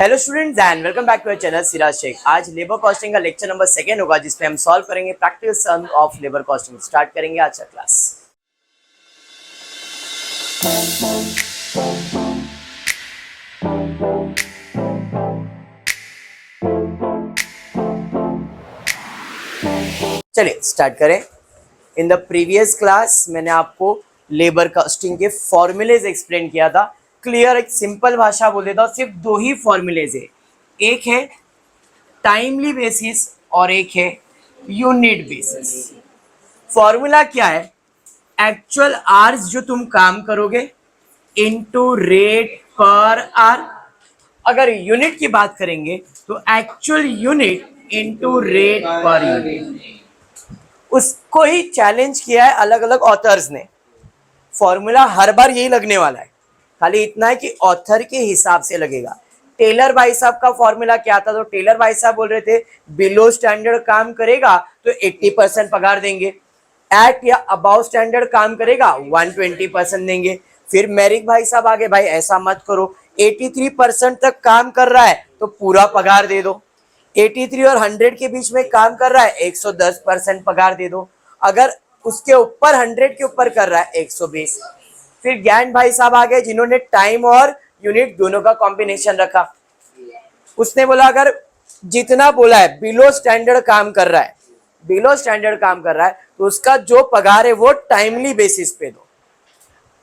Hello students and welcome back to our channel Siraj Shaikh. आज labour costing का lecture number 2 होगा जिसपे हम सॉल्व करेंगे practical sum of labour costing. Start करेंगे आज का क्लास। चलिए स्टार्ट करें। इन द प्रीवियस क्लास मैंने आपको लेबर कॉस्टिंग के फॉर्मूलेज एक्सप्लेन किया था। क्लियर एक सिंपल भाषा बोल देता हूँ, सिर्फ दो ही फॉर्मूलेज है, एक है टाइमली बेसिस और एक है यूनिट बेसिस। फॉर्मूला क्या है? एक्चुअल आवर्स जो तुम काम करोगे इनटू रेट पर आवर। अगर यूनिट की बात करेंगे तो actual unit into rate per unit. उसको ही चैलेंज किया है अलग अलग ऑथर्स ने। फॉर्मूला हर बार यही लगने वाला है, खाली इतना है कि ऑथर के हिसाब से लगेगा। टेलर भाई साहब का फॉर्मूला क्या था? तो टेलर भाई साहब बोल रहे थे बिलो स्टैंडर्ड काम करेगा तो 80% पगार देंगे, एट या अबाउ स्टैंडर्ड काम करेगा 120% देंगे। फिर मैरिक भाई साहब आगे, भाई ऐसा मत करो, 83% तक काम कर रहा है तो पूरा पगार दे दो, 83 और 100 के बीच में काम कर रहा है 110% पगार दे दो, अगर उसके ऊपर 100 के ऊपर कर रहा है 120। फिर ज्ञान भाई साहब आ गए जिन्होंने टाइम और यूनिट दोनों का कॉम्बिनेशन रखा। उसने बोला अगर जितना बोला है बिलो स्टैंडर्ड काम कर रहा है, बिलो स्टैंडर्ड काम कर रहा है तो उसका जो पगार है वो टाइमली बेसिस पे दो।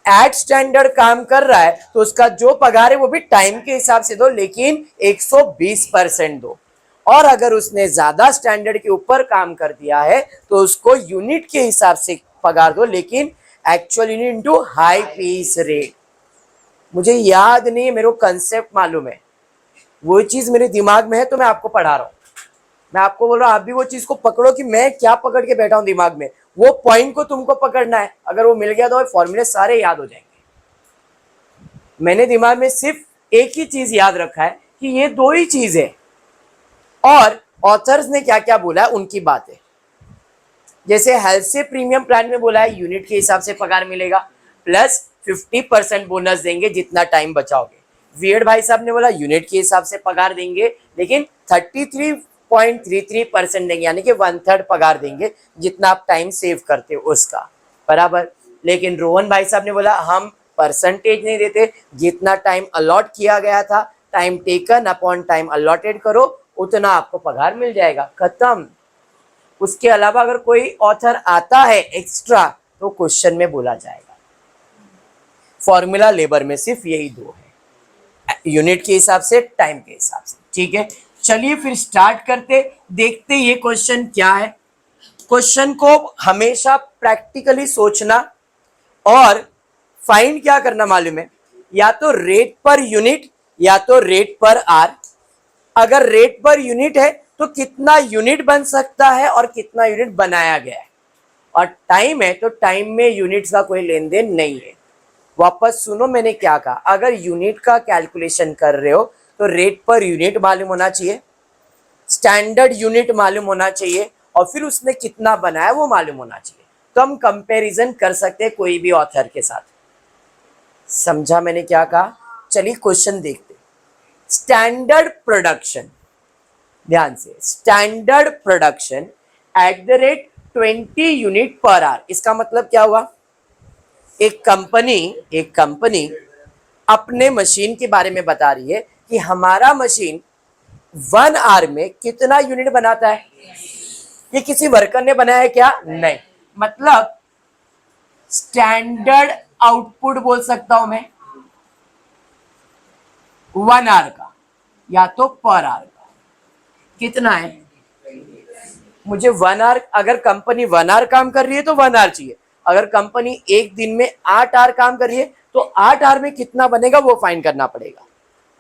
एट स्टैंडर्ड काम कर रहा है तो उसका जो पगार है वो भी टाइम के हिसाब से दो, लेकिन 120% दो। और अगर उसने ज्यादा स्टैंडर्ड के ऊपर काम कर दिया है तो उसको यूनिट के हिसाब से पगार दो, लेकिन actual unit into high piece rate. मुझे याद नहीं है, मेरे को कंसेप्ट मालूम है, वो चीज मेरे दिमाग में है तो मैं आपको पढ़ा रहा हूं। मैं आपको बोल रहा हूं आप भी वो चीज को पकड़ो कि मैं क्या पकड़ के बैठा हूं दिमाग में, वो पॉइंट को तुमको पकड़ना है। अगर वो मिल गया तो फॉर्मूले सारे याद हो जाएंगे। मैंने दिमाग में सिर्फ एक ही चीज याद रखा है कि ये दो ही चीज है, और ऑथर्स ने क्या क्या बोला है उनकी बात है। जैसे हेल्थ से प्रीमियम प्लान में बोला है यूनिट के हिसाब से पगार मिलेगा, प्लस 50% बोनस देंगे जितना टाइम बचाओगे। वीएड भाई साहब ने बोला यूनिट के हिसाब से पगार देंगे, लेकिन 33.33% देंगे, यानी कि 1/3 पगार देंगे जितना आप टाइम सेव करते हो उसका बराबर। लेकिन रोहन भाई साहब ने बोला हम परसेंटेज नहीं देते, जितना टाइम अलॉट किया गया था, time taken upon time allotted करो, उतना आपको पगार मिल जाएगा, खत्म। उसके अलावा अगर कोई ऑथर आता है एक्स्ट्रा तो क्वेश्चन में बोला जाएगा। फॉर्मूला लेबर में सिर्फ यही दो है, यूनिट के हिसाब से, टाइम के हिसाब से। ठीक है, चलिए फिर स्टार्ट करते, देखते ये क्वेश्चन क्या है। क्वेश्चन को हमेशा प्रैक्टिकली सोचना और फाइंड क्या करना मालूम है, या तो रेट पर यूनिट या तो रेट पर आर। अगर रेट पर यूनिट है तो कितना यूनिट बन सकता है और कितना यूनिट बनाया गया है, और टाइम है तो टाइम में यूनिट्स का कोई लेन देन नहीं है। वापस सुनो मैंने क्या कहा, अगर यूनिट का कैलकुलेशन कर रहे हो तो रेट पर यूनिट मालूम होना चाहिए, स्टैंडर्ड यूनिट मालूम होना चाहिए, और फिर उसने कितना बनाया वो मालूम होना चाहिए, तो हम कंपैरिजन कर सकते हैं कोई भी ऑथर के साथ। समझा मैंने क्या कहा? चलिए क्वेश्चन देखते। स्टैंडर्ड प्रोडक्शन, ध्यान से, standard production at the rate 20 unit per hour. इसका मतलब क्या हुआ? एक कंपनी अपने मशीन के बारे में बता रही है कि हमारा मशीन 1 आवर में कितना यूनिट बनाता है। ये किसी वर्कर ने बनाया है क्या? नहीं। मतलब स्टैंडर्ड आउटपुट बोल सकता हूं मैं 1 आवर का, या तो पर आवर का कितना है। मुझे 1 आवर, अगर कंपनी 1 आवर काम कर रही है तो 1 आवर चाहिए। अगर कंपनी एक दिन में 8 आवर काम कर रही है तो 8 आवर में कितना बनेगा वो फाइंड करना पड़ेगा।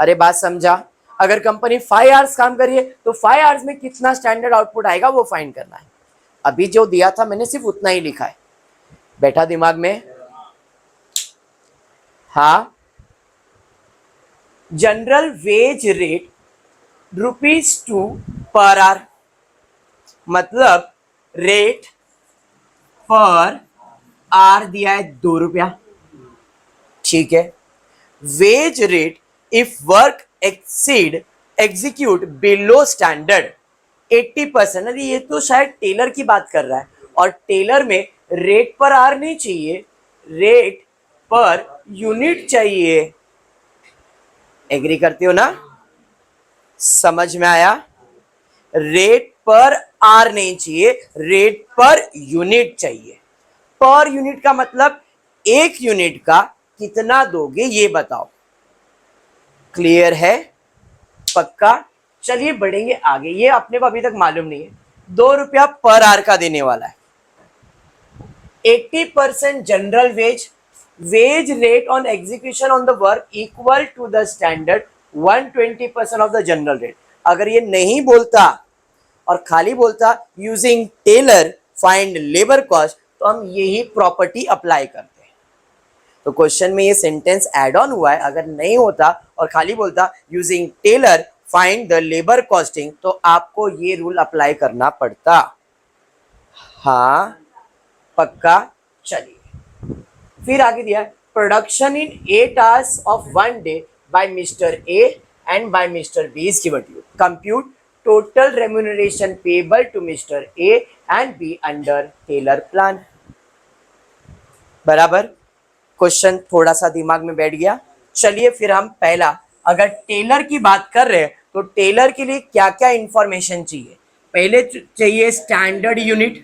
अरे बात समझा? अगर कंपनी 5 आवर्स काम कर रही है तो 5 आवर्स में कितना स्टैंडर्ड आउटपुट आएगा वो फाइंड करना है। अभी जो दिया था मैंने सिर्फ उतना ही लिखा है, बैठा दिमाग में? हाँ, general wage rate ₹2 per hour, मतलब रेट पर आर दिया है ₹2। ठीक है, wage rate if work exceed execute below standard 80%। अरे ये तो शायद टेलर की बात कर रहा है, और टेलर में रेट पर आर नहीं चाहिए, रेट पर यूनिट चाहिए। एग्री करते हो ना? समझ में आया? रेट पर आर नहीं चाहिए, रेट पर यूनिट चाहिए। पर यूनिट का मतलब एक यूनिट का कितना दोगे ये बताओ। क्लियर है? पक्का? चलिए बढ़ेंगे आगे। ये अपने को अभी तक मालूम नहीं है। 2 रुपया पर आर का देने वाला है। 80% general wage, wage rate on execution on the work equal to the standard 120% of the general rate. अगर ये नहीं बोलता और खाली बोलता using Taylor find labour cost, तो हम यही प्रॉपर्टी अप्लाई करते। तो क्वेश्चन में ये सेंटेंस ऐड ऑन हुआ है। अगर नहीं होता और खाली बोलता using Taylor find the labour costing, तो आपको ये रूल अप्लाई करना पड़ता। हाँ पक्का? चलिए फिर आगे दिया production in 8 hours of 1 day by mister A and by mister B is given to you. Compute total remuneration payable to mister A and B under Taylor plan. बराबर? क्वेश्चन थोड़ा सा दिमाग में बैठ गया। चलिए फिर हम पहला, अगर टेलर की बात कर रहे हैं तो टेलर के लिए क्या क्या इंफॉर्मेशन चाहिए। पहले चाहिए स्टैंडर्ड यूनिट,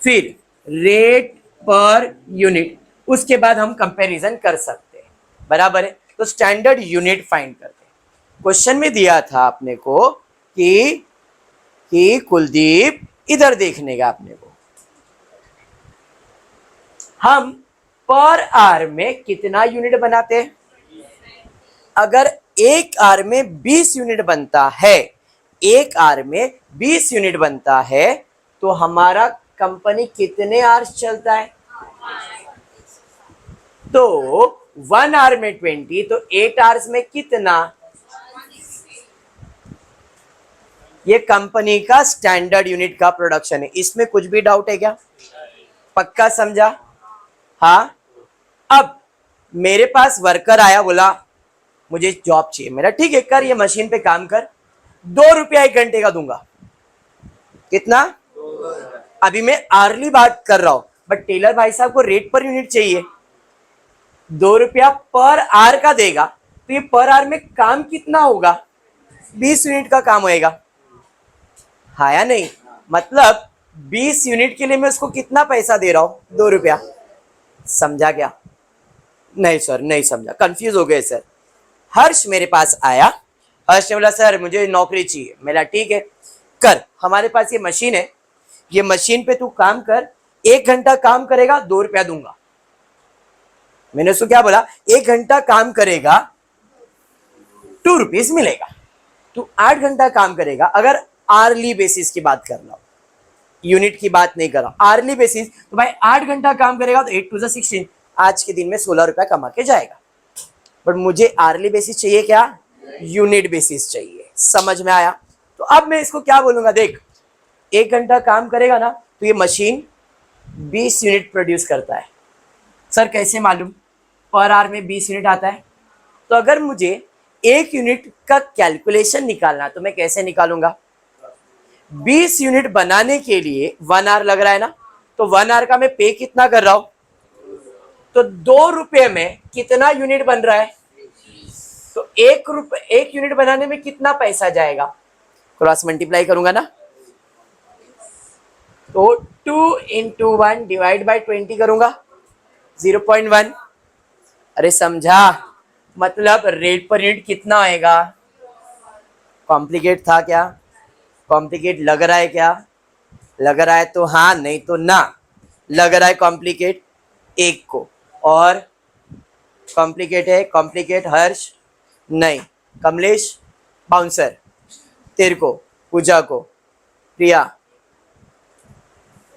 फिर रेट पर यूनिट, उसके बाद हम कंपैरिजन कर सकते हैं। बराबर है? तो स्टैंडर्ड यूनिट फाइंड करते हैं। क्वेश्चन में दिया था अपने को कि कुलदीप इधर देखने का अपने को, हम पर आवर में कितना यूनिट बनाते हैं। अगर एक आवर में 20 यूनिट बनता है, एक आवर में 20 यूनिट बनता है, तो हमारा कंपनी कितने आवर्स चलता है। तो 1 आवर में 20, तो 8 आवर्स में कितना। ये कंपनी का स्टैंडर्ड यूनिट का प्रोडक्शन है। इसमें कुछ भी डाउट है क्या? पक्का समझा? हाँ। अब मेरे पास वर्कर आया, बोला मुझे जॉब चाहिए। मेरा ठीक है, कर ये मशीन पे काम कर, 2 रुपया 1 घंटे का दूंगा। कितना? अभी मैं आर्ली बात कर रहा हूं, बट टेलर भाई साहब को रेट पर यूनिट चाहिए। 2 रुपया पर आवर का देगा, तो ये पर आवर में काम कितना होगा। 20 यूनिट का काम होएगा। हाँ या नहीं? मतलब 20 यूनिट के लिए मैं उसको कितना पैसा दे रहा हूं, 2 रुपया। समझा क्या? नहीं सर नहीं समझा, कंफ्यूज हो गए सर। हर्ष मेरे पास आया, हर्ष ने बोला सर मुझे नौकरी चाहिए। मेरा ठीक है, कर, हमारे पास ये मशीन है, ये मशीन पे तू काम कर, 1 घंटा काम करेगा 2 रुपया दूंगा। मैंने उसको क्या बोला, 1 घंटा काम करेगा 2 रुपीज मिलेगा। तू 8 घंटा काम करेगा, अगर आर्ली बेसिस की बात कर रहा हूं, यूनिट की बात नहीं कर रहा, आर्ली बेसिस, तो भाई 8 घंटा काम करेगा तो 8 टू 16, आज के दिन में 16 रुपया कमा के जाएगा। बट मुझे आर्ली बेसिस चाहिए क्या, यूनिट बेसिस चाहिए। समझ में आया? तो अब मैं इसको क्या बोलूंगा, देख 1 घंटा काम करेगा ना, तो ये मशीन 20 यूनिट प्रोड्यूस करता है। सर कैसे मालूम? पर आवर में 20 यूनिट आता है। तो अगर मुझे 1 यूनिट का कैलकुलेशन निकालना, तो मैं कैसे निकालूंगा। 20 यूनिट बनाने के लिए 1 आवर लग रहा है ना, तो 1 आवर का मैं पे कितना कर रहा हूं, तो 2 रुपये में कितना यूनिट बन रहा है। तो 1 यूनिट बनाने में कितना पैसा जाएगा, क्रॉस मल्टीप्लाई करूंगा ना, तो 2 इंटू 1 डिवाइड बाई 20 करूंगा, 0.1। अरे समझा? मतलब रेट पर यूनिट कितना आएगा। कॉम्प्लिकेट था क्या? कॉम्प्लिकेट लग रहा है क्या? लग रहा है तो हाँ, नहीं तो ना। लग रहा है कॉम्प्लिकेट एक को, और कॉम्प्लिकेट है, कॉम्प्लिकेट हर्ष नहीं, कमलेश बाउंसर, तेरे को, पूजा को, प्रिया।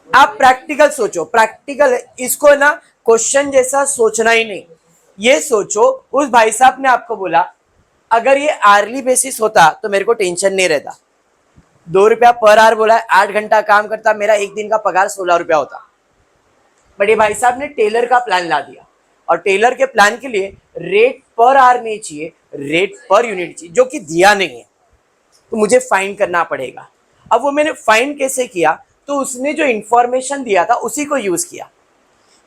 आप प्रैक्टिकल सोचो, प्रैक्टिकल इसको ना क्वेश्चन जैसा सोचना ही नहीं। ये सोचो उस भाई साहब ने आपको बोला अगर ये आर्ली बेसिस होता तो मेरे को टेंशन नहीं रहता। 2 रुपया पर आवर बोला है, 8 घंटा काम करता, मेरा एक दिन का पगार 16 रुपया होता। बट ये भाई साहब ने टेलर का प्लान ला दिया और टेलर के प्लान के लिए रेट पर आवर नहीं चाहिए, रेट पर यूनिट चाहिए, जो कि दिया नहीं है, तो मुझे फाइंड करना पड़ेगा। अब वो मैंने फाइंड कैसे किया, तो उसने जो इंफॉर्मेशन दिया था उसी को यूज किया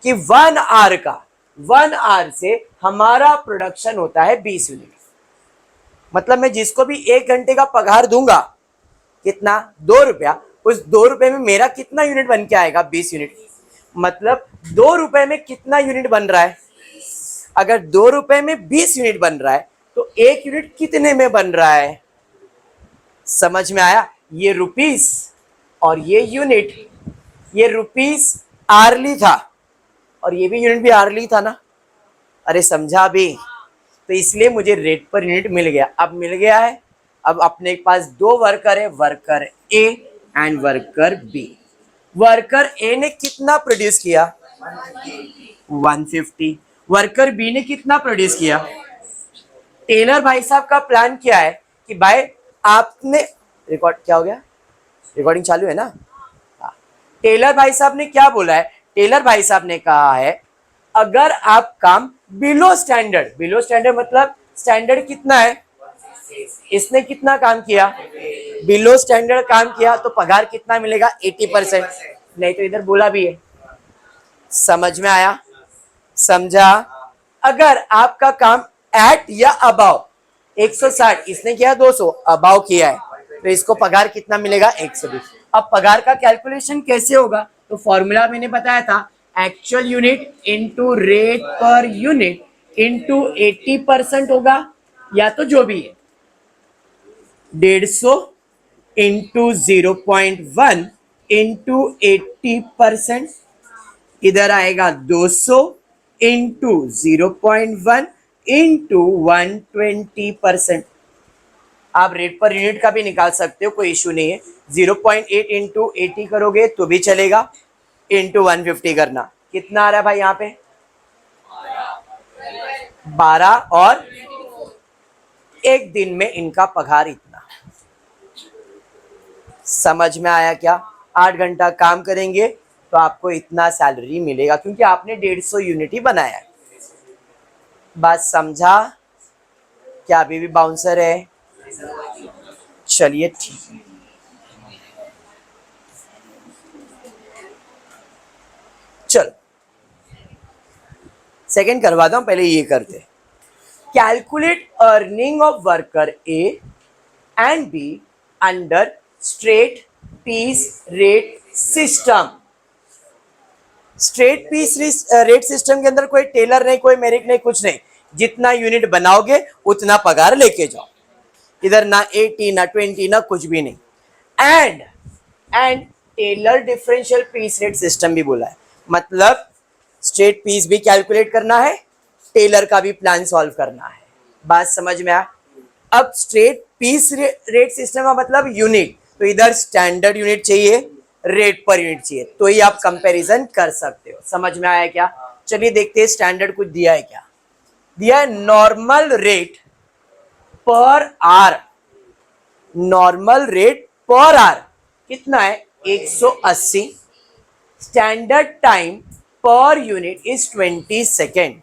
कि 1 आवर से हमारा प्रोडक्शन होता है 20 यूनिट। मतलब मैं जिसको भी 1 घंटे का पगार दूंगा, कितना, 2 रुपया, उस 2 रुपए में मेरा कितना यूनिट बन के आएगा, 20 यूनिट। मतलब 2 रुपए में कितना यूनिट बन रहा है, अगर 2 रुपए में 20 यूनिट बन रहा है तो 1 यूनिट कितने में बन रहा है, समझ में आया। ये रुपीस और ये यूनिट, ये रुपीस आरली था और ये भी यूनिट भी आरली था ना, अरे समझा भी। तो इसलिए मुझे रेट पर यूनिट मिल गया। अब मिल गया है, अब अपने पास 2 वर्कर है, worker A and worker B. Worker A ने कितना प्रोड्यूस किया, 150। वर्कर बी ने कितना प्रोड्यूस किया। टेलर भाई साहब का प्लान क्या है कि भाई आपने, रिकॉर्ड क्या हो गया, रिकॉर्डिंग चालू है ना। टेलर भाई साहब ने क्या बोला है, टेलर भाई साहब ने कहा है अगर आप काम बिलो स्टैंडर्ड मतलब स्टैंडर्ड कितना है, इसने कितना काम किया, बिलो स्टैंडर्ड काम किया, तो पगार कितना मिलेगा, 80%। नहीं तो इधर बोला भी है, समझ में आया, समझा। अगर आपका काम एट या अबाव 160, इसने किया 200, अबाव किया है, तो इसको पगार कितना मिलेगा, 120। अब पगार का कैलकुलेशन कैसे होगा, तो फॉर्मूला मैंने बताया था, actual unit into rate per unit into 80% होगा, या तो जो भी है 150 इंटू 0.1 इंटू 80%, इधर आएगा 200 इंटू 0.1 इंटू 120%। आप रेट पर यूनिट का भी निकाल सकते हो, कोई इशू नहीं है। 0.8 इंटू 80 करोगे तो भी चलेगा, इंटू 150 करना, कितना आ रहा है भाई यहाँ पे, 12, और एक दिन में इनका पगार इतना। समझ में आया क्या। 8 घंटा काम करेंगे तो आपको इतना सैलरी मिलेगा, क्योंकि आपने 150 यूनिट ही बनाया है। बात समझा क्या, अभी भी बाउंसर है, चलिए ठीक है। चलो सेकंड करवाता हूं, पहले ये करते हैं। Calculate earning of worker A and B under straight piece rate system. Straight piece rate system के अंदर कोई टेलर नहीं, कोई मेरिट नहीं, कुछ नहीं, जितना यूनिट बनाओगे उतना पगार लेके जाओ, इधर ना 80 ना 20 ना कुछ भी नहीं। And Taylor differential piece rate system भी बोला है, मतलब स्ट्रेट पीस भी कैलकुलेट करना है, टेलर का भी प्लान सॉल्व करना है। बात समझ में आया। अब स्ट्रेट पीस रेट सिस्टम का मतलब यूनिट, तो इधर स्टैंडर्ड यूनिट चाहिए, रेट पर यूनिट चाहिए, तो ही आप कंपैरिजन कर सकते हो। समझ में आया क्या। चलिए देखते हैं स्टैंडर्ड कुछ दिया है क्या। दिया है normal rate per hour, normal rate पर आवर कितना है, 180। Standard time per unit is 20 second.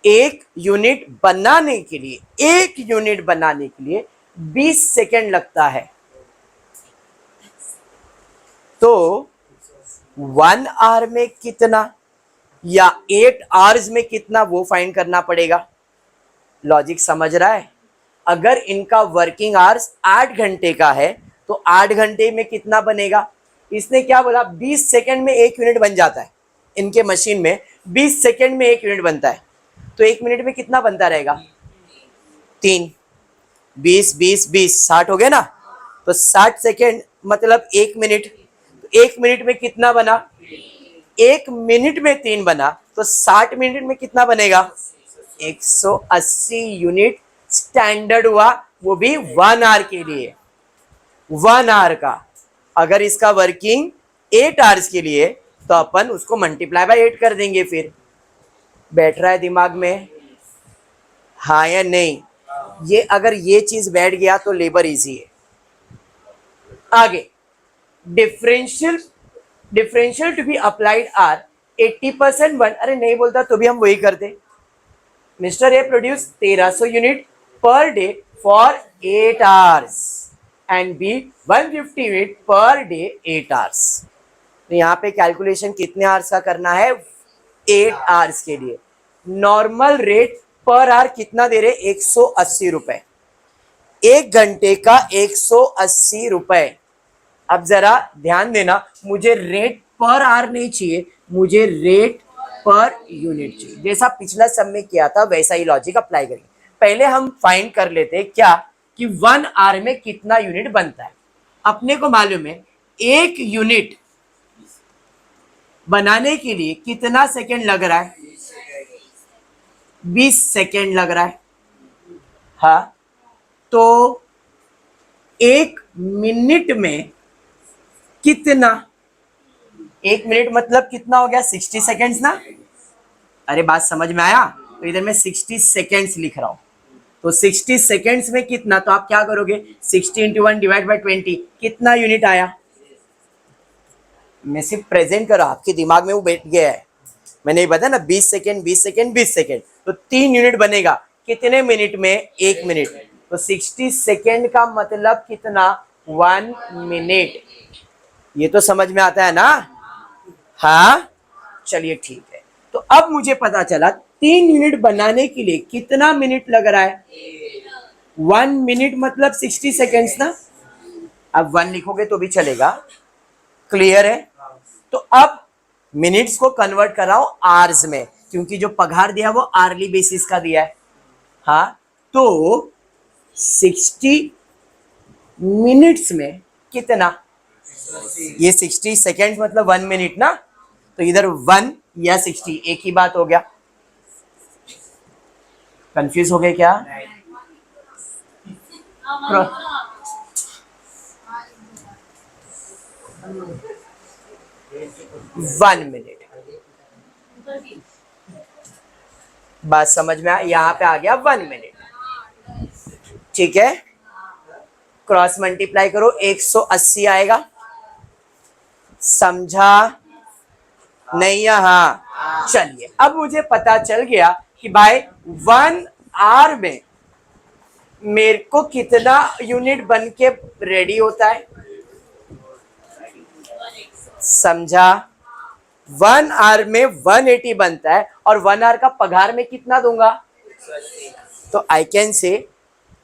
एक यूनिट बनाने के लिए, एक यूनिट बनाने के लिए 20 सेकेंड लगता है, तो 1 आवर में कितना या 8 आवर्स में कितना, वो फाइंड करना पड़ेगा। लॉजिक समझ रहा है। अगर इनका वर्किंग आवर्स 8 घंटे का है तो 8 घंटे में कितना बनेगा। इसने क्या बोला, 20 सेकेंड में 1 यूनिट बन जाता है, इनके मशीन में 20 सेकेंड में 1 यूनिट बनता है, तो 1 मिनट में कितना बनता रहेगा, 3, 20 20 20 60 हो गया ना, तो 60 सेकेंड मतलब 1 मिनट, तो 1 मिनट में कितना बना, 1 मिनट में 3 बना, तो 60 मिनट में कितना बनेगा, 180 यूनिट स्टैंडर्ड हुआ, वो भी 1 आवर के लिए, 1 आवर का। अगर इसका वर्किंग 8 आवर्स के लिए, तो अपन उसको मल्टीप्लाई बाय 8 कर देंगे। फिर बैठ रहा है दिमाग में, हाँ या नहीं। ये अगर ये चीज बैठ गया तो लेबर इजी है। आगे differential to be applied are 80% one, अरे नहीं बोलता तो भी हम वही करते। Mister A produce 1300 unit per day for 8 hours and B 150 unit per day 8 hours. तो यहाँ पे कैलकुलेशन कितने आवर्स का करना है, 8 आवर्स के लिए। नॉर्मल रेट पर आवर कितना दे रहे, 180 रुपए, 1 घंटे का 180 रुपए। अब जरा ध्यान देना, मुझे रेट पर आवर नहीं चाहिए, मुझे रेट पर यूनिट चाहिए। जैसा पिछला सब में किया था वैसा ही लॉजिक अप्लाई करेंगे। पहले हम फाइंड कर लेते हैं क्या कि 1 आवर में कितना यूनिट बनता है। अपने को मालूम है 1 यूनिट बनाने के लिए कितना सेकंड लग रहा है, 20 सेकंड लग रहा है। हाँ, तो 1 मिनट में कितना, 1 मिनट मतलब कितना हो गया, 60 सेकेंड्स ना। अरे बात समझ में आया, तो इधर मैं 60 सेकेंड्स लिख रहा हूं। तो 60 सेकेंड्स में कितना, तो आप क्या करोगे, 60 इंटू 1 डिवाइड बाई 20, कितना यूनिट आया। मैं सिर्फ प्रेजेंट कर रहा हूं, आपके दिमाग में वो बैठ गया है। मैंने बताया ना 20 सेकेंड 20 सेकेंड 20 सेकेंड, तो 3 यूनिट बनेगा कितने मिनट में, 1 मिनट। तो 60 सेकेंड का मतलब कितना, 1 मिनट। ये तो समझ में आता है ना। हाँ चलिए ठीक है। तो अब मुझे पता चला 3 यूनिट बनाने के लिए कितना मिनट लग रहा है, 1 मिनट मतलब 60 सेकेंड्स ना। अब 1 लिखोगे तो भी चलेगा, क्लियर है। तो अब मिनट्स को कन्वर्ट कर रहा हूं आवर्स में, क्योंकि जो पगार दिया वो आर्ली बेसिस का दिया है। हाँ, तो 60 मिनट्स में कितना, ये 60 सेकेंड मतलब 1 मिनट ना, तो इधर 1 या 60 एक ही बात हो गया। कंफ्यूज हो गए क्या, 1 मिनट, बात समझ में आया, यहां पे आ गया 1 मिनट। ठीक है, क्रॉस मल्टीप्लाई करो 180 आएगा, समझा नहीं। हाँ चलिए, अब मुझे पता चल गया कि भाई 1 आवर में मेरे को कितना यूनिट बन के रेडी होता है, समझा। 1 आवर में 180 बनता है और 1 आवर का पगार में कितना दूंगा, तो आई कैन से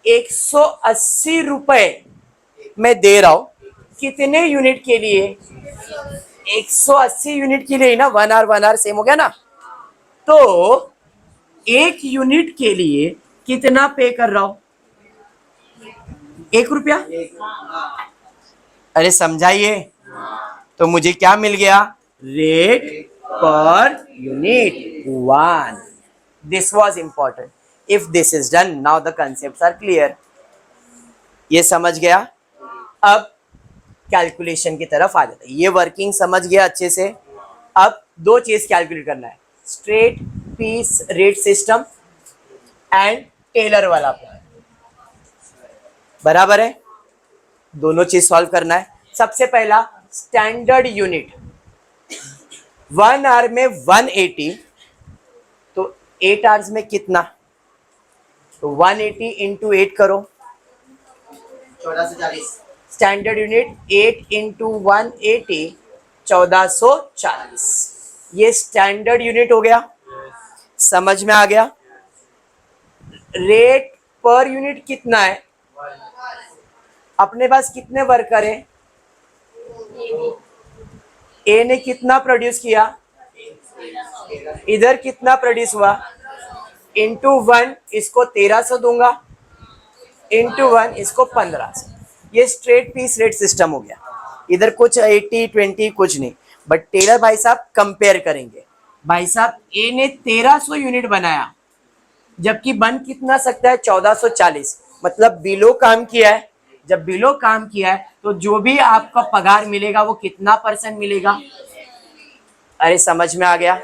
180 रुपए मैं दे रहा हूं कितने यूनिट के लिए, 180 यूनिट के लिए ही ना, 1 आवर सेम हो गया ना। तो 1 यूनिट के लिए कितना पे कर रहा हूं, 1 रुपया। अरे समझाइए, तो मुझे क्या मिल गया, rate per unit 1। This was important. If this is done, now the concepts are clear. ये समझ गया। अब कैलकुलेशन की तरफ आ जाता है, ये वर्किंग समझ गया अच्छे से। अब 2 चीज कैलकुलेट करना है, straight piece rate system and Taylor वाला प्लान, बराबर है। दोनों चीज सॉल्व करना है। सबसे पहला स्टैंडर्ड यूनिट, 1 आवर में 180, तो 8 आवर्स में कितना, तो 180 इंटू 8 करो, 1440। Standard unit 8 into 180, 1440। ये स्टैंडर्ड यूनिट हो गया, समझ में आ गया। रेट पर यूनिट कितना है, अपने पास कितने वर्कर है, ए ने कितना प्रोड्यूस किया, इधर कितना प्रोड्यूस हुआ, इंटू 1 इसको 1300 दूंगा, इंटू 1 इसको 1500। ये स्ट्रेट पीस रेट सिस्टम हो गया। इधर कुछ 80 20 कुछ नहीं, बट टेलर भाई साहब कंपेयर करेंगे। भाई साहब ए ने 1300 यूनिट बनाया, जबकि बन कितना सकता है, 1440, मतलब बिलो काम किया है। जब बिलो काम किया है तो जो भी आपका पगार मिलेगा वो कितना % मिलेगा, अरे समझ में आ गया।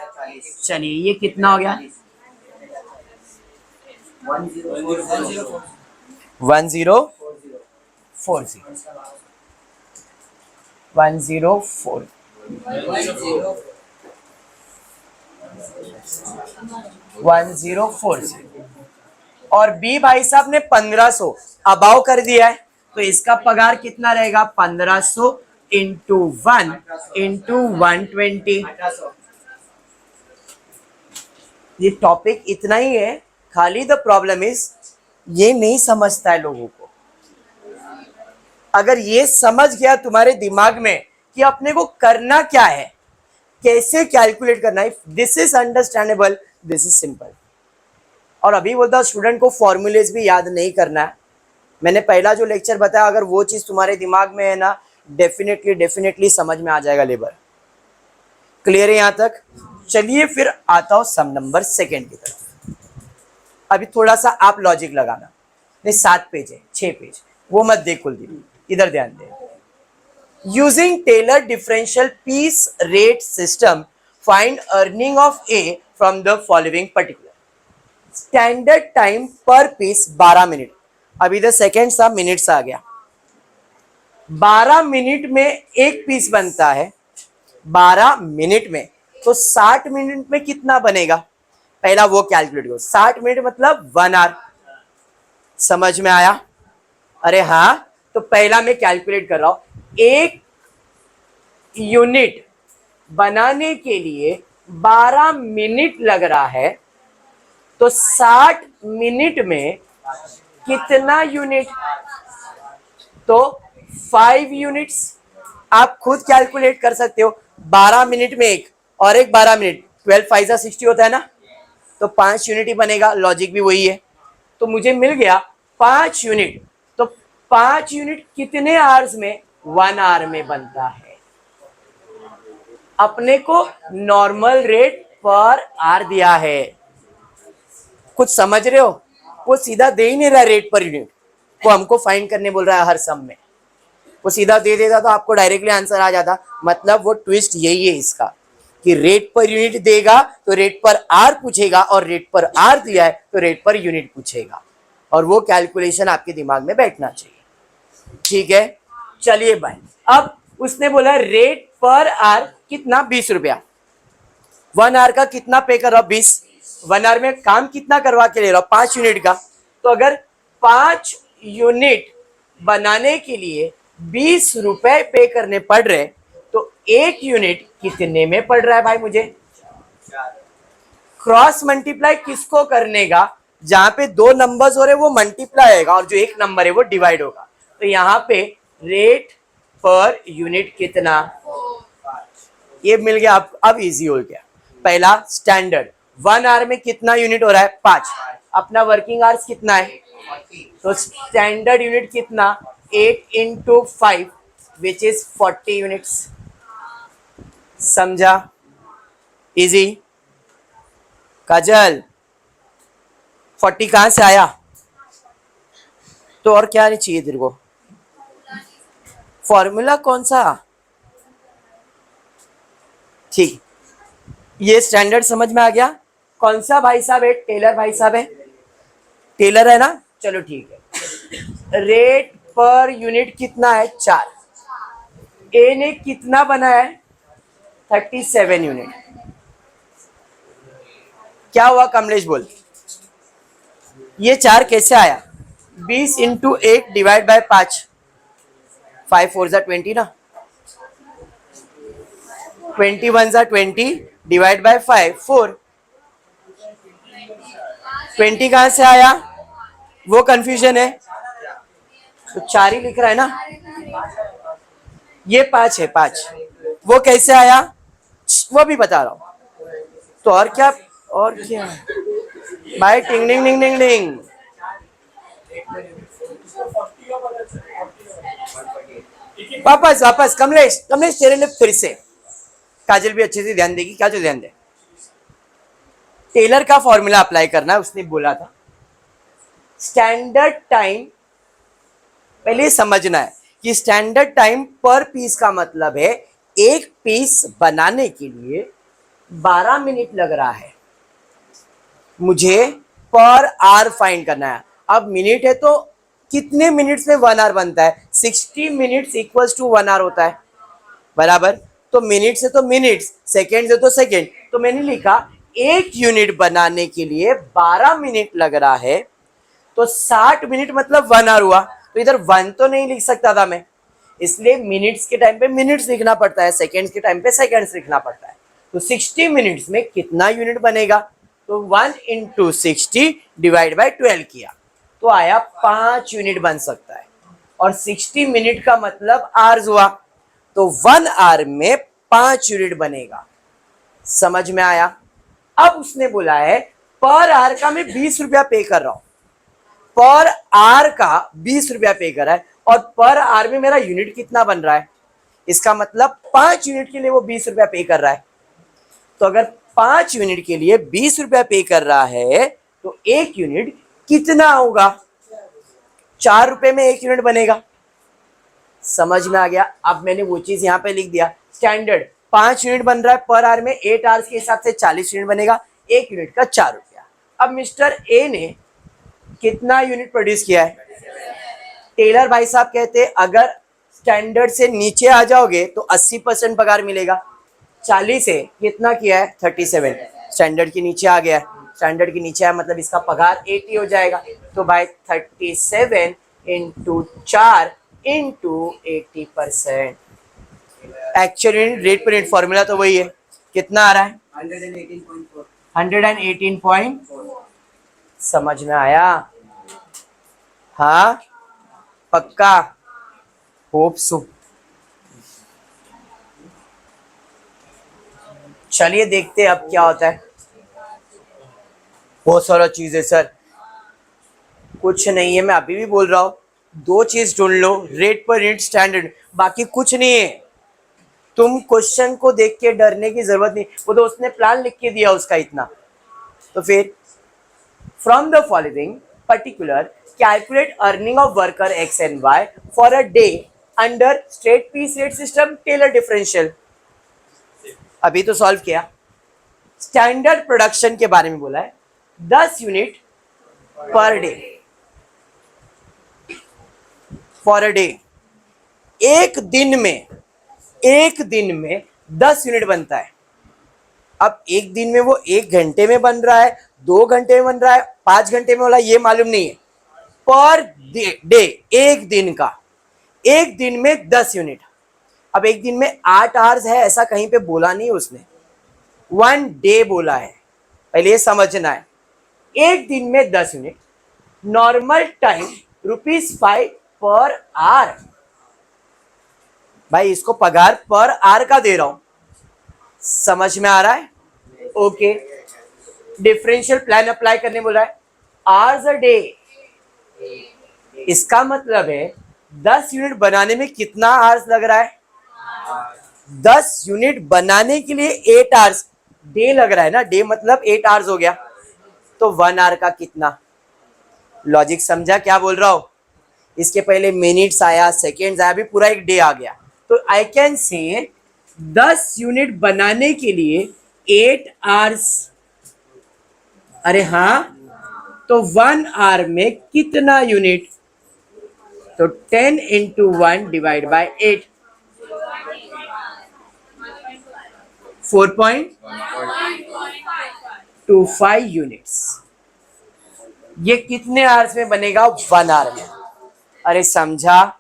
चलिए ये कितना हो गया, 1040, 1040। 1040 और बी भाई साहब ने 1500 अबाव कर दिया है, तो इसका पगार कितना रहेगा? 1500 इंटू 1 इंटू 120। ये टॉपिक इतना ही है, खाली द प्रॉब्लम इज ये नहीं समझता है लोगों को। अगर ये समझ गया तुम्हारे दिमाग में कि अपने को करना क्या है, कैसे कैलकुलेट करना है, this is understandable, this is simple. और अभी बोलता स्टूडेंट को फॉर्मूलेज भी याद नहीं करना है। मैंने पहला जो लेक्चर बताया, अगर वो चीज तुम्हारे दिमाग में है ना, डेफिनेटली समझ में आ जाएगा लेबर। क्लियर है यहां तक? चलिए फिर आता हूं सम नंबर सेकेंड की तरफ। अभी थोड़ा सा आप लॉजिक लगाना। नहीं 7 पेज है, 6 पेज, वो मत देख कुलदीप, इधर ध्यान दे। Using Taylor differential piece rate system find earning of A from the following particular. Standard time per piece 12 minute. अभी द सेकेंड सा मिनट्स आ गया। 12 मिनट में एक पीस बनता है, 12 मिनट में, तो 60 मिनट में कितना बनेगा? पहला वो कैलकुलेट करो। 60 मिनट मतलब 1 आवर। समझ में आया? अरे हाँ, तो पहला मैं कैलकुलेट कर रहा हूं। एक यूनिट बनाने के लिए 12 मिनट लग रहा है, तो 60 मिनट में कितना यूनिट? तो 5 यूनिट्स। आप खुद कैलकुलेट कर सकते हो। 12 मिनट में एक और एक 12 मिनट, 12 5 60 होता है ना, तो 5 यूनिट ही बनेगा। लॉजिक भी वही है। तो मुझे मिल गया 5 यूनिट। तो 5 यूनिट कितने आवर्स में? 1 आवर में बनता है। अपने को नॉर्मल रेट पर आवर दिया है। कुछ समझ रहे हो? वो सीधा दे ही नहीं रहा रेट पर यूनिट, वो हमको फाइंड करने बोल रहा है हर सम में। वो सीधा दे देता तो आपको डायरेक्टली आंसर आ जाता। मतलब वो ट्विस्ट यही है इसका, कि रेट पर यूनिट देगा तो रेट पर आर पूछेगा, और रेट पर आर दिया है तो रेट पर यूनिट पूछेगा, और वो कैलकुलेशन आपके दिमाग में बैठना चाहिए। ठीक है, चलिए भाई। अब उसने बोला रेट पर आर कितना? 20 रुपया। 1 आवर का कितना पे कर रहा हूं? 20। 1 आवर में काम कितना करवा के ले रहा हूं? 5 यूनिट का। तो अगर 5 यूनिट बनाने के लिए 20 रुपए पे करने पड़ रहे, तो एक यूनिट कितने में पड़ रहा है भाई मुझे? क्रॉस मल्टीप्लाई किसको करने का? जहां पे 2 नंबर्स हो रहे वो मल्टीप्लाई होगा, और जो एक नंबर है वो डिवाइड होगा। तो यहां पे रेट पर यूनिट कितना? ये मिल गया। अब इजी हो गया। पहला स्टैंडर्ड 1 आवर में कितना यूनिट हो रहा है? 5। अपना वर्किंग आवर्स कितना है? तो स्टैंडर्ड यूनिट कितना? 8 इंटू 5 विच इज 40 यूनिट्स। समझा? इजी। काजल 40 कहां से आया? तो और क्या नहीं चाहिए तेरे को? फॉर्मूला कौन सा? ठीक, ये स्टैंडर्ड समझ में आ गया। कौन सा भाई साहब है? टेलर भाई साहब है। टेलर है ना? चलो ठीक है। रेट पर यूनिट कितना है? 4। ए ने कितना बनाया है? 37 यूनिट। क्या हुआ कमलेश बोल? ये 4 कैसे आया? 20 इंटू 8 डिवाइड बाय 5। 5 4 जा 20 ना, 21 जा 20 डिवाइड बाय 5 4। 20 कहां से आया? वो कंफ्यूजन है, तो 4 ही लिख रहा है ना। ये 5 है, 5। वो कैसे आया वो भी बता रहा हूं। तो और क्या? और क्या भाई? टिंग डिंग डिंग डिंग डिंग। वापस वापस कमलेश, कमलेश तेरे लिए फिर से। काजल भी अच्छे से ध्यान देगी। क्या जो ध्यान दे, टेलर का फॉर्मूला अप्लाई करना है। उसने बोला था स्टैंडर्ड टाइम, पहले समझना है कि स्टैंडर्ड टाइम पर पीस का मतलब है एक पीस बनाने के लिए 12 मिनट लग रहा है, मुझे पर आवर फाइंड करना है। अब मिनट है तो कितने मिनट्स में 1 आवर बनता है? 60 मिनट्स इक्वल्स टू 1 आवर होता है, बराबर। तो मिनट से तो मिनट्स, सेकेंड से तो सेकेंड। तो मैंने लिखा एक यूनिट बनाने के लिए 12 मिनट लग रहा है, तो 60 मिनट मतलब 1 आवर हुआ। तो इधर 1 तो नहीं लिख सकता था मैं, इसलिए मिनट्स के टाइम पे मिनट्स लिखना पड़ता है, सेकेंड्स के टाइम पे सेकेंड्स लिखना पड़ता है। तो 60 मिनट्स में कितना यूनिट बनेगा, तो 1 इंटू 60 डिवाइड बाई 12 किया तो आया 5 यूनिट बन सकता है। और 60 मिनट का मतलब आवर्स हुआ, तो 1 आवर में 5 यूनिट बनेगा। समझ में आया? अब उसने बोला है पर आवर का मैं 20 रुपया पे कर रहा हूं, पर आवर का 20 रुपया पे कर रहा है, और पर आवर में मेरा यूनिट कितना बन रहा है, इसका मतलब 5 यूनिट के लिए वो 20 रुपया पे कर रहा है। तो अगर 5 यूनिट के लिए 20 रुपया पे कर रहा है, तो एक यूनिट कितना होगा, 4 रुपए में एक यूनिट बनेगा। समझ में आ गया? अब मैंने वो चीज यहां पे लिख दिया, स्टैंडर्ड 5 यूनिट बन रहा है पर आवर में, 8 आवर्स के हिसाब से 40 यूनिट बनेगा, एक यूनिट का 4 रुपया। अब मिस्टर ए ने कितना यूनिट प्रोड्यूस किया है? टेलर भाई साहब कहते हैं अगर स्टैंडर्ड से नीचे आ जाओगे तो 80% पगार मिलेगा। 40 है, कितना किया है? 37। स्टैंडर्ड के नीचे आ गया है, स्टैंडर्ड के नीचे आया मतलब इसका पगार 80 हो जाएगा। तो भाई 37 into 4 into 80%। Actual rate per unit formula तो वही है, कितना आ रहा है? 118.4। 118. समझ में आया? हाँ पक्का? Hope so. चलिए देखते हैं अब क्या होता है। बहुत सारा चीज है सर, कुछ नहीं है, मैं अभी भी बोल रहा हूं, 2 चीज ढूंढ लो, रेट पर यूनिट, स्टैंडर्ड, बाकी कुछ नहीं है। तुम क्वेश्चन को देख के डरने की जरूरत नहीं, वो तो उसने प्लान लिख के दिया उसका इतना। तो फिर from the following particular calculate earning of worker X and Y for a day under straight piece rate system Taylor differential. अभी तो सॉल्व किया। स्टैंडर्ड प्रोडक्शन के बारे में बोला है, 10 unit per day for a day. एक दिन में 10 यूनिट बनता है। अब एक दिन में वो 1 घंटे में बन रहा है, 2 घंटे में बन रहा है, 5 घंटे में वाला ये मालूम नहीं है। पर डे एक दिन का, एक दिन में 10 यूनिट। अब एक दिन में 8 आवर्स है ऐसा कहीं पे बोला नहीं उसने, 1 डे बोला है, पहले ये समझना है। एक दिन में 10 unit, normal time ₹5 per hour. भाई इसको पगार पर आवर का दे रहा हूं, समझ में आ रहा है? ओके। डिफरेंशियल प्लान अप्लाई करने बोला है, आवर्स अ डे, इसका मतलब है 10 यूनिट बनाने में कितना आवर्स लग रहा है? 10 यूनिट बनाने के लिए 8 आवर्स डे लग रहा है ना, डे मतलब 8 आवर्स हो गया। तो 1 आवर का कितना? लॉजिक समझा क्या बोल रहा हूं? इसके पहले मिनट्स आया, सेकेंड्स आया, अभी पूरा एक डे आ गया। तो आई कैन से 10 यूनिट बनाने के लिए 8 आवर्स। अरे हाँ, तो 1 आवर में कितना यूनिट? तो 10 इंटू 1 डिवाइड बाई 8, 4.25 यूनिट्स। ये कितने आवर्स में बनेगा? 1 आवर में। अरे समझा?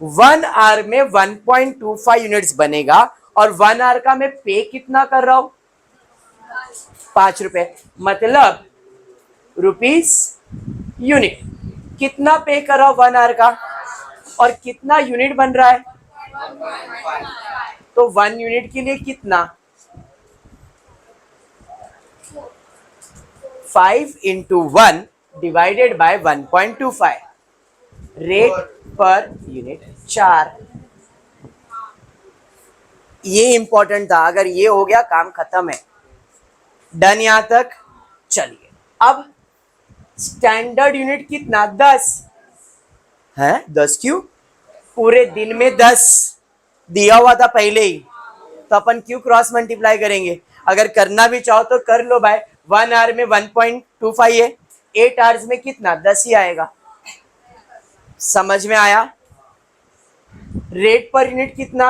1 आवर में 1.25 यूनिट्स बनेगा, और 1 आवर का मैं पे कितना कर रहा हूं? 5 रुपए, मतलब रुपीस यूनिट। कितना पे कर रहा हूं 1 आवर का, और कितना यूनिट बन रहा है? तो 1 यूनिट के लिए कितना? 5 into 1 divided by 1.25, rate per unit 4। ये इंपॉर्टेंट था, अगर ये हो गया काम खत्म है। डन यहां तक? चलिए अब स्टैंडर्ड यूनिट कितना? 10 है। 10 क्यों? पूरे दिन में 10 दिया हुआ था पहले ही, तो अपन क्यों क्रॉस मल्टीप्लाई करेंगे? अगर करना भी चाहो तो कर लो भाई। 1 आवर में 1.25 है, 8 आवर्स में कितना? 10 ही आएगा। समझ में आया? रेट पर यूनिट कितना?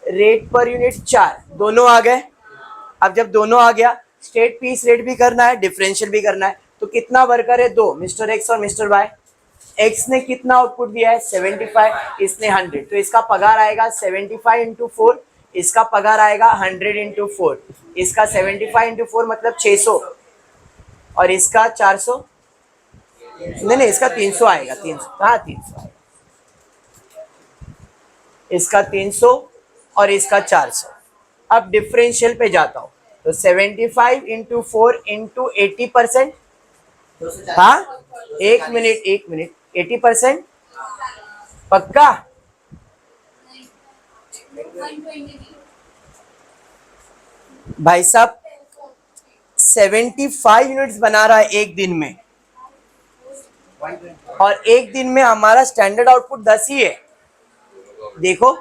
रेट पर यूनिट 4, दोनों आ गए। अब जब दोनों आ गया, स्टेट पीस रेट भी करना है, डिफरेंशियल भी करना है, तो कितना वर्कर है? दो, मिस्टर एक्स और मिस्टर वाई। एक्स ने कितना आउटपुट दिया है? 75, इसने 100, तो इसका पगार आएगा 75 इंटू 4, इसका पगार आएगा 100 इंटू 4, इसका 75 इंटू 4 मतलब 600, और इसका 400, नहीं इसका 300 आएगा, 300, हाँ 300 आएगा, इसका 300 और इसका 400। अब डिफरेंशियल पे जाता हूं, तो 75 इंटू 4 इंटू 80%, हाँ एक मिनट 80%, पक्का? भाई साहब 75 यूनिट्स बना रहा है एक दिन में, और एक दिन में हमारा स्टैंडर्ड आउटपुट 10 ही है। देखो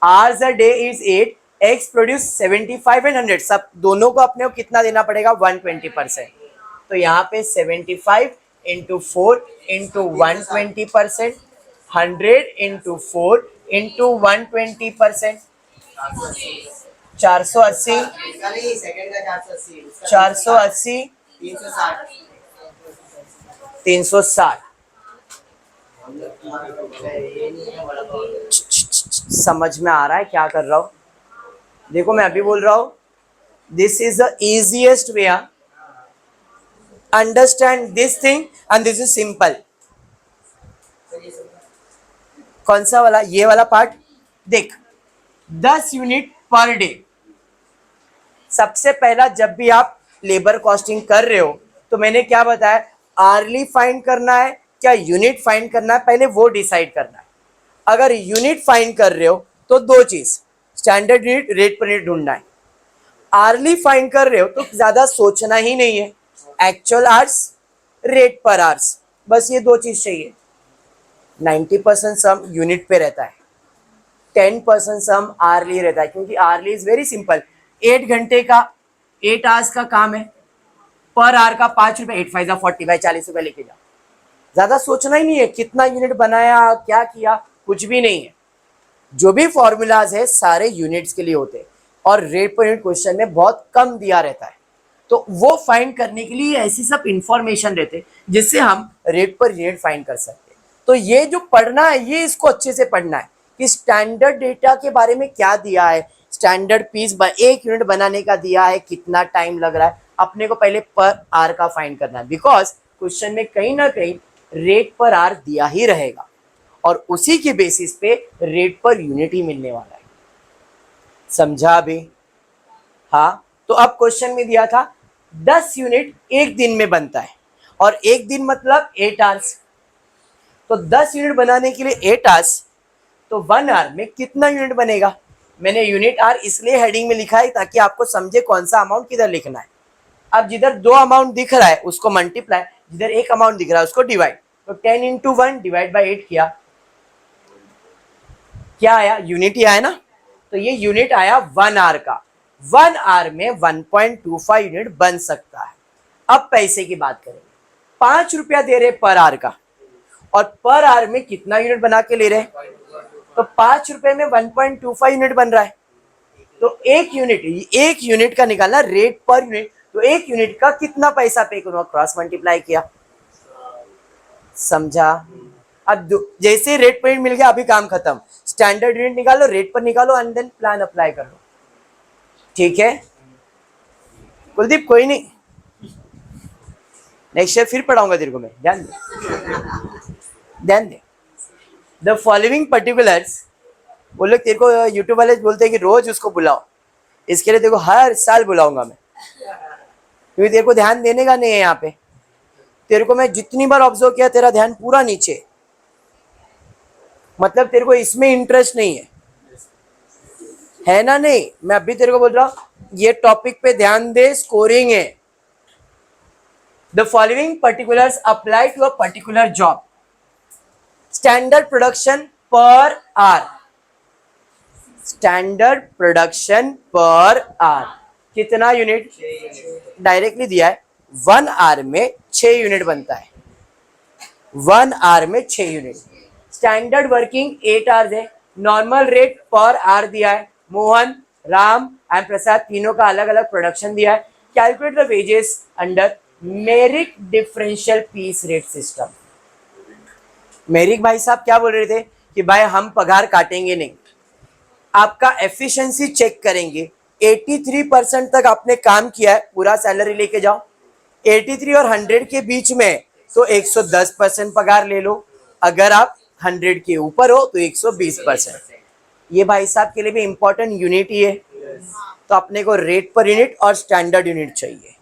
hours a day is 8, x produce 75 and 100, सब दोनों को अपने को कितना देना पड़ेगा? 120%। तो यहाँ पे 75 इंटू 4 इंटू 120%, 100 इंटू 4 इंटू 120%, 480, 480, 360। समझ में आ रहा है क्या कर रहा हूं? देखो मैं अभी बोल रहा हूं, this is the easiest way, understand this thing and this is simple. कौन सा वाला? ये वाला पार्ट देख, 10 यूनिट पर डे। सबसे पहला जब भी आप लेबर कॉस्टिंग कर रहे हो तो मैंने क्या बताया, आर्ली फाइंड करना है क्या यूनिट फाइंड करना है, पहले वो डिसाइड करना है। अगर यूनिट फाइंड कर रहे हो तो दो चीज, standard unit, rate per unit ढूंढना है। आर्ली फाइंड कर रहे हो तो ज्यादा सोचना ही नहीं है, एक्चुअल आवर्स, रेट पर आवर्स, बस ये दो चीज चाहिए। 90% सम यूनिट पे रहता है, 10% सम आर्ली रहता है, क्योंकि आर्ली इज वेरी सिंपल। 8 घंटे का 8 आवर्स का काम है, पर आवर का 5 रुपए, 8 5 40 भाई 40 रुपए लेके जाओ। ज्यादा सोचना ही नहीं है कितना यूनिट बनाया, क्या किया, कुछ भी नहीं है। जो भी फॉर्मूलाज है सारे यूनिट्स के लिए होते हैं, और रेट पर यूनिट क्वेश्चन में बहुत कम दिया रहता है, तो वो फाइंड करने के लिए ऐसी सब इंफॉर्मेशन रहते जिससे हम रेट पर यूनिट फाइंड कर सकते हैं। तो ये जो पढ़ना है, ये इसको अच्छे से पढ़ना है कि स्टैंडर्ड डेटा के बारे में क्या दिया है, स्टैंडर्ड पीस एक यूनिट बनाने का दिया है, कितना टाइम लग रहा है, अपने को पहले पर आवर का फाइंड करना है, बिकॉज क्वेश्चन में कहीं ना कहीं रेट पर आवर दिया ही रहेगा, और उसी के बेसिस पे रेट पर यूनिट ही मिलने वाला है। समझा अभी? हाँ, तो अब क्वेश्चन में दिया था 10 यूनिट एक दिन में बनता है, और एक दिन मतलब 8 आवर्स, तो 10 यूनिट बनाने के लिए 8 आवर्स, तो 1 आवर में कितना यूनिट बनेगा? मैंने यूनिट आवर इसलिए हेडिंग में लिखा है ताकि आपको समझे कौन सा अमाउंट किधर लिखना है। अब जिधर दो अमाउंट दिख रहा है उसको मल्टीप्लाई, जिधर एक अमाउंट दिख रहा है उसको डिवाइड, तो 10 इंटू 1 डिवाइड बाई 8 किया, क्या आया? यूनिट ही आया ना, तो ये यूनिट आया 1 आवर का। 1 आवर में 1.25 यूनिट बन सकता है। अब पैसे की बात करेंगे, 5 रुपया दे रहे पर आवर का, और पर आवर में कितना यूनिट बना के ले रहे? तो 5 रुपए में 1.25 यूनिट बन रहा है, तो एक यूनिट का निकालना रेट पर यूनिट, तो एक यूनिट का कितना पैसा पे करूंगा, क्रॉस मल्टीप्लाई किया। समझा? अब जैसे रेट पर मिल गया, अभी काम खत्म, स्टैंडर्ड यूनिट निकालो, रेट पर निकालो, एंड देन प्लान अप्लाई कर लो। ठीक है कुलदीप? कोई नहीं, नेक्स्ट ईयर फिर पढ़ाऊंगा तेरे को मैं, ध्यान दे। द फॉलोइंग पर्टिकुलर्स, वो लोग तेरे को यूट्यूब वाले बोलते हैं कि रोज उसको बुलाओ, इसके लिए तेरे को हर साल बुलाऊंगा मैं, क्योंकि तेरे को ध्यान देने का नहीं है यहाँ पे। तेरे को मैं जितनी बार ऑब्जर्व किया, तेरा ध्यान पूरा नीचे, मतलब तेरे को इसमें इंटरेस्ट नहीं है ना? नहीं, मैं अभी तेरे को बोल रहा हूं ये टॉपिक पे ध्यान दे, स्कोरिंग है। The following particulars apply to a particular job, standard production per hour, standard production per hour कितना यूनिट? डायरेक्टली दिया है, 1 आवर में 6 यूनिट बनता है, 1 आवर में 6 यूनिट। स्टैंडर्ड वर्किंग 8 आवर्स है, नॉर्मल रेट पर आवर दिया है, मोहन, राम, एम प्रसाद, तीनों का अलग अलग प्रोडक्शन दिया है। Calculate the wages under Merrick differential piece rate system. Merrick भाई साहब क्या बोल रहे थे कि भाई हम पगार काटेंगे नहीं, आपका एफिशिएंसी चेक करेंगे। 83% तक आपने काम किया है, पूरा सैलरी लेके जाओ। 83 और 100 के बीच में तो 110% पगार ले लो। अगर आप 100 के ऊपर हो तो 120%। ये भाई साहब के लिए भी इंपॉर्टेंट यूनिट ही है। तो अपने को रेट पर यूनिट और स्टैंडर्ड यूनिट चाहिए।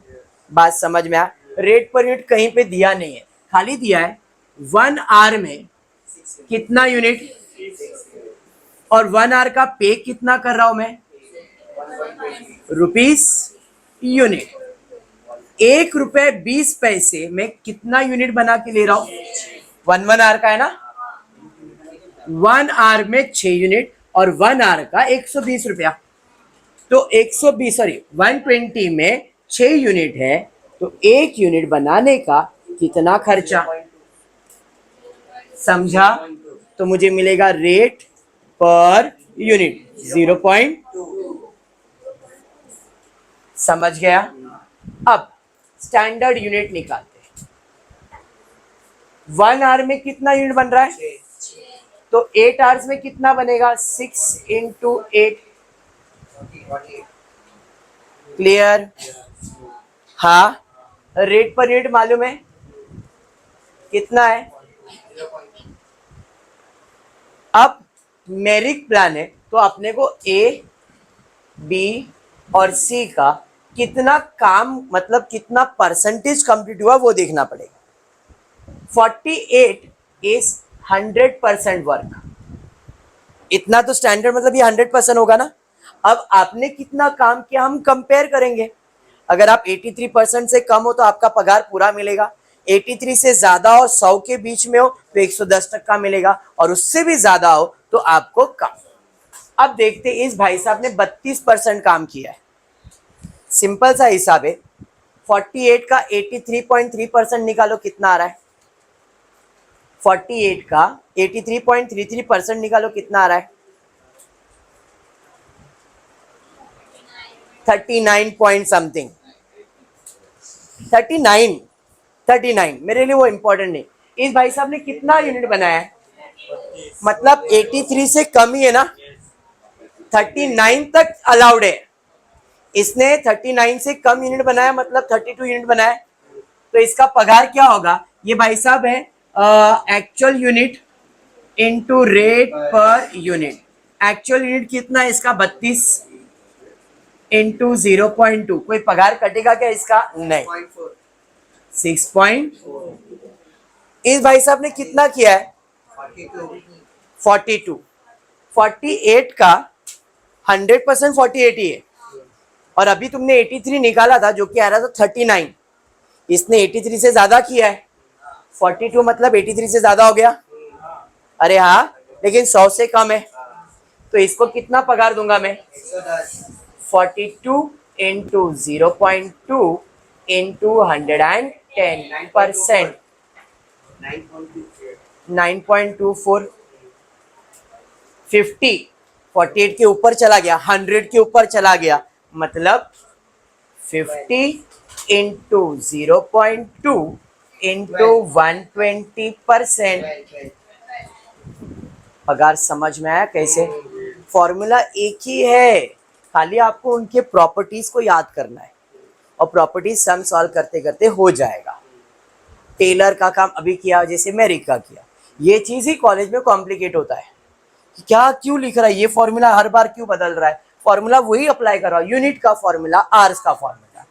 बात समझ में आया? रेट पर यूनिट कहीं पे दिया नहीं है, खाली दिया है 1 आवर में कितना यूनिट और 1 आवर का पे कितना कर रहा हूं मैं, रुपीस यूनिट। 1 रुपए 20 पैसे में कितना यूनिट बना के ले रहा हूं, 1 आवर का है ना, 1 आवर में 6 यूनिट और 1 आवर का 120 रुपया। तो 120 सॉरी 120 में 6 यूनिट है, तो 1 यूनिट बनाने का कितना खर्चा, समझा? तो मुझे मिलेगा रेट पर यूनिट 0.2। समझ गया? अब स्टैंडर्ड यूनिट निकालते हैं। 1 आवर में कितना यूनिट बन रहा है, तो 8 आवर्स में कितना बनेगा, 6 इंटू 8। क्लियर? हाँ, रेट पर यूनिट मालूम है कितना है। अब मेरिट प्लान है तो अपने को ए, बी और सी का कितना काम, मतलब कितना परसेंटेज कंप्लीट हुआ वो देखना पड़ेगा। 48 इज 100% वर्क। इतना तो स्टैंडर्ड, मतलब ये 100% होगा ना। अब आपने कितना काम किया हम कंपेयर करेंगे। अगर आप 83% से कम हो तो आपका पगार पूरा मिलेगा, 83 से ज्यादा हो, 100 के बीच में हो तो 110 तक का मिलेगा, और उससे भी ज्यादा हो तो आपको कम। अब देखते हैं, इस भाई साहब ने 32% काम किया है। सिंपल सा हिसाब है, 48 का 83.3% निकालो, कितना आ रहा है। 48 का 83.33% निकालो, कितना आ रहा है, 39 पॉइंट समथिंग, 39 मेरे लिए वो इंपॉर्टेंट नहीं। इस भाई साहब ने कितना यूनिट बनाया है, मतलब 83 से कम ही है ना, 39 तक अलाउड है। इसने 39 से कम यूनिट बनाया, मतलब 32 यूनिट बनाया। तो इसका पगार क्या होगा, ये भाई साहब है actual unit into rate per unit. Actual unit कितना है इसका, 32 इंटू 0.2। कोई पगार कटेगा क्या इसका, नहीं, 6.4। इस भाई साहब ने कितना किया है, 42। 48 का 100% 48 ही है, और अभी तुमने 83 निकाला था जो कि आ रहा था 39। इसने 83 से ज्यादा किया है, 42 मतलब 83 से ज्यादा हो गया। अरे हाँ, लेकिन 100 से कम है, तो इसको कितना पगार दूंगा मैं, 42 इंटू 0.2 इंटू 110%, 9.24। 50 48 के ऊपर चला गया, 100 के ऊपर चला गया, मतलब 50 इंटू 0.2 इंटू 120%। पगार समझ में आया कैसे? फॉर्मूला एक ही है, खाली आपको उनके प्रॉपर्टीज को याद करना है, और प्रॉपर्टीज सम सॉल्व करते करते हो जाएगा। टेलर का काम अभी किया, जैसे मेरिक का किया। ये चीज ही कॉलेज में कॉम्प्लिकेट होता है, क्या क्यों लिख रहा है ये फॉर्मूला, हर बार क्यों बदल रहा है, फॉर्मूला वही अप्लाई कर रहा हूं, यूनिट का फॉर्मूला, आवर्स का फॉर्मूला,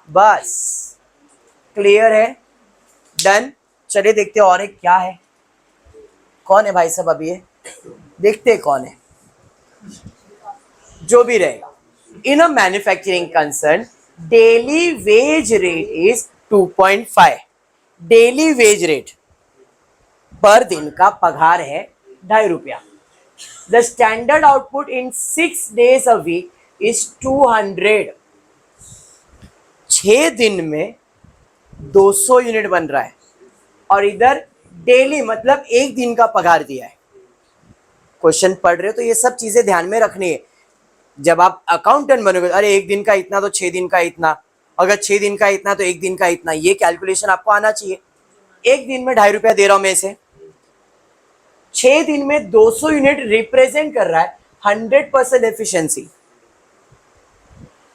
बस। क्लियर है? डन। चलिए देखते हैं और एक क्या है, कौन है भाई साहब, अभी ये देखते हैं कौन है। जो भी रहेगा, in a manufacturing concern daily wage rate is 2.5। Daily wage rate पर दिन का पगार है 2.5 रुपया। The standard output in 6 days a week is 200। 6 दिन में 200 यूनिट बन रहा है, और इधर डेली मतलब एक दिन का पगार दिया है। क्वेश्चन पढ़ रहे हो तो ये सब चीजें ध्यान में रखनी है। जब आप अकाउंटेंट बनोगे, अरे एक दिन का इतना तो 6 दिन का इतना, अगर 6 दिन का इतना तो एक दिन का इतना, ये कैलकुलेशन आपको आना चाहिए। एक दिन में 2.5 रुपया दे रहा हूं मैं इसे, 6 दिन में 200 यूनिट रिप्रेजेंट कर रहा है 100% efficiency.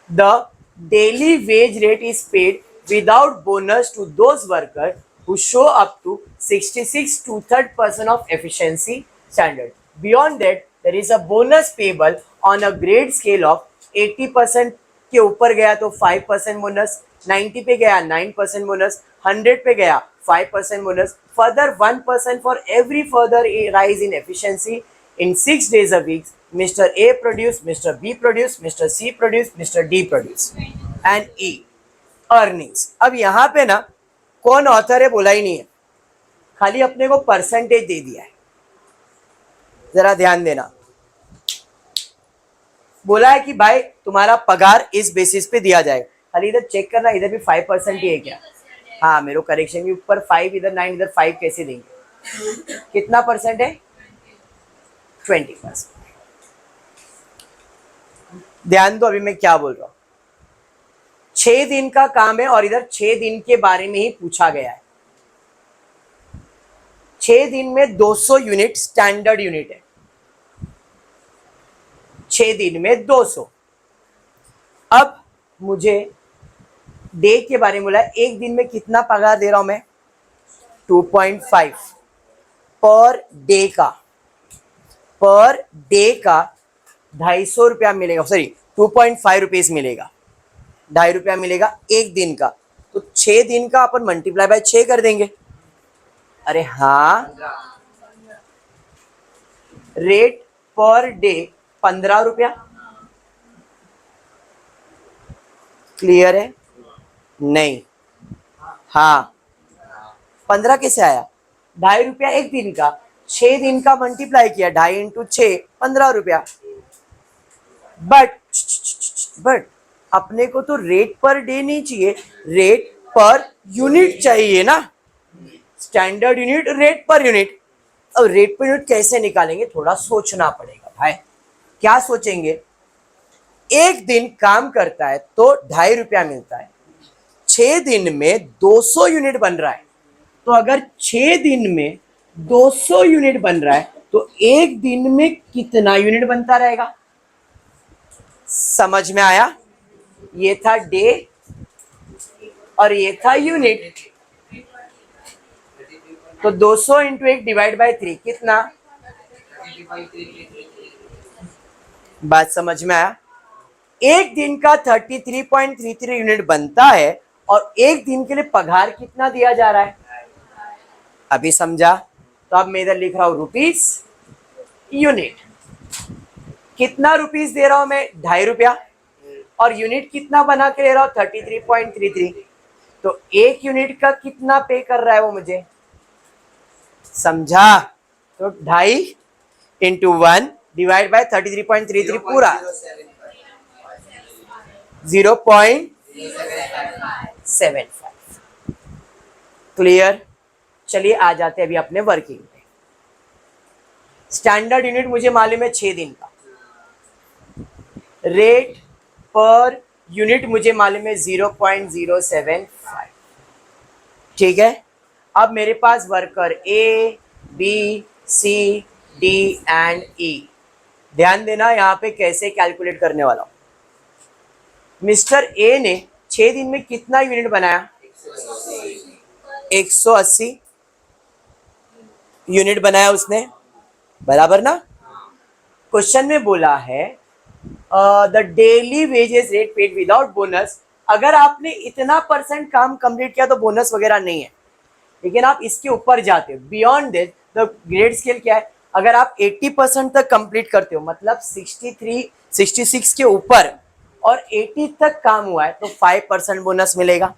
The daily wage rate is paid without bonus to those workers who show up to 66 to 3rd% of efficiency standard. Beyond that, there is a bonus payable on a grade scale of 80% के ऊपर गया तो 5% bonus, 90 पे गया 9% bonus, 100 पे गया 5% bonus, further 1% for every further rise in efficiency in 6 days a week. Mr. A produce, Mr. B produce, Mr. C produce, Mr. D produce, and E. Earnings. अब यहां पे ना कौन ऑथर है बोला ही नहीं है, खाली अपने को परसेंटेज दे दिया है, जरा ध्यान देना। बोला है कि भाई तुम्हारा पगार इस बेसिस पे दिया जाएगा, खाली इधर चेक करना, इधर भी 5% ही है क्या? हाँ, मेरे को करेक्शन के ऊपर 5, इधर 9, इधर 5 कैसे देंगे? कितना परसेंट है? 20%। ध्यान दो अभी मैं क्या बोल रहा हूं। 6 दिन का काम है और इधर 6 दिन के बारे में ही पूछा गया है। 6 दिन में 200 यूनिट स्टैंडर्ड यूनिट है, 6 दिन में 200। अब मुझे डे के बारे में बोला है, एक दिन में कितना पगार दे रहा हूं मैं? 2.5 पर डे का, पर डे का 250 रुपया मिलेगा, सॉरी 2.5 रुपीज मिलेगा, 2.5 रुपया मिलेगा एक दिन का। तो 6 दिन का अपन मल्टीप्लाई बाय 6 कर देंगे। अरे हाँ, रेट पर डे 15 रुपया। क्लियर है? नहीं, हाँ 15 कैसे आया? 2.5 रुपया एक दिन का, 6 दिन का मल्टीप्लाई किया, 2.5 इंटू 6 15 रुपया। बट अपने को तो रेट पर डे नहीं चाहिए, रेट पर यूनिट चाहिए ना, standard unit, rate per unit. अब रेट पर यूनिट कैसे निकालेंगे? थोड़ा सोचना पड़ेगा भाई। क्या सोचेंगे? एक दिन काम करता है तो 2.5 रुपया मिलता है, 6 दिन में 200 यूनिट बन रहा है, तो अगर 6 दिन में 200 यूनिट बन रहा है तो एक दिन में कितना यूनिट बनता रहेगा? समझ में आया? ये था डे और ये था यूनिट। तो 200 इंटू 1 डिवाइड बाय 3 कितना? बात समझ में आया? एक दिन का 33.33 यूनिट बनता है और एक दिन के लिए पगार कितना दिया जा रहा है? अभी समझा? तो अब मैं इधर लिख रहा हूं रुपीस यूनिट। कितना रुपीस दे रहा हूं मैं? 2.5 रुपया, और यूनिट कितना बना के ले रहा हूं? 33.33। तो एक यूनिट का कितना पे कर रहा है वो मुझे? समझा? तो 2.5 इंटू 1 डिवाइड बाय 33.33 पूरा 0.75। क्लियर? चलिए आ जाते हैं अभी अपने वर्किंग पे। स्टैंडर्ड यूनिट मुझे मालूम है 6 दिन का, रेट पर यूनिट मुझे मालूम है 0.075। ठीक है? अब मेरे पास worker A, B, C, D and E. ध्यान देना यहां पे कैसे कैलकुलेट करने वाला हूं। मिस्टर ए ने 6 दिन में कितना यूनिट बनाया? 180 यूनिट बनाया उसने, बराबर ना? क्वेश्चन में बोला है the daily wages rate paid without bonus. अगर आपने इतना परसेंट काम कंप्लीट किया तो बोनस वगैरह नहीं है, लेकिन आप इसके ऊपर जाते हो, beyond this the grade scale क्या है? अगर आप 80% तक कंप्लीट करते हो, मतलब 63, 66 के ऊपर और 80 तक काम हुआ है तो 5% बोनस मिलेगा।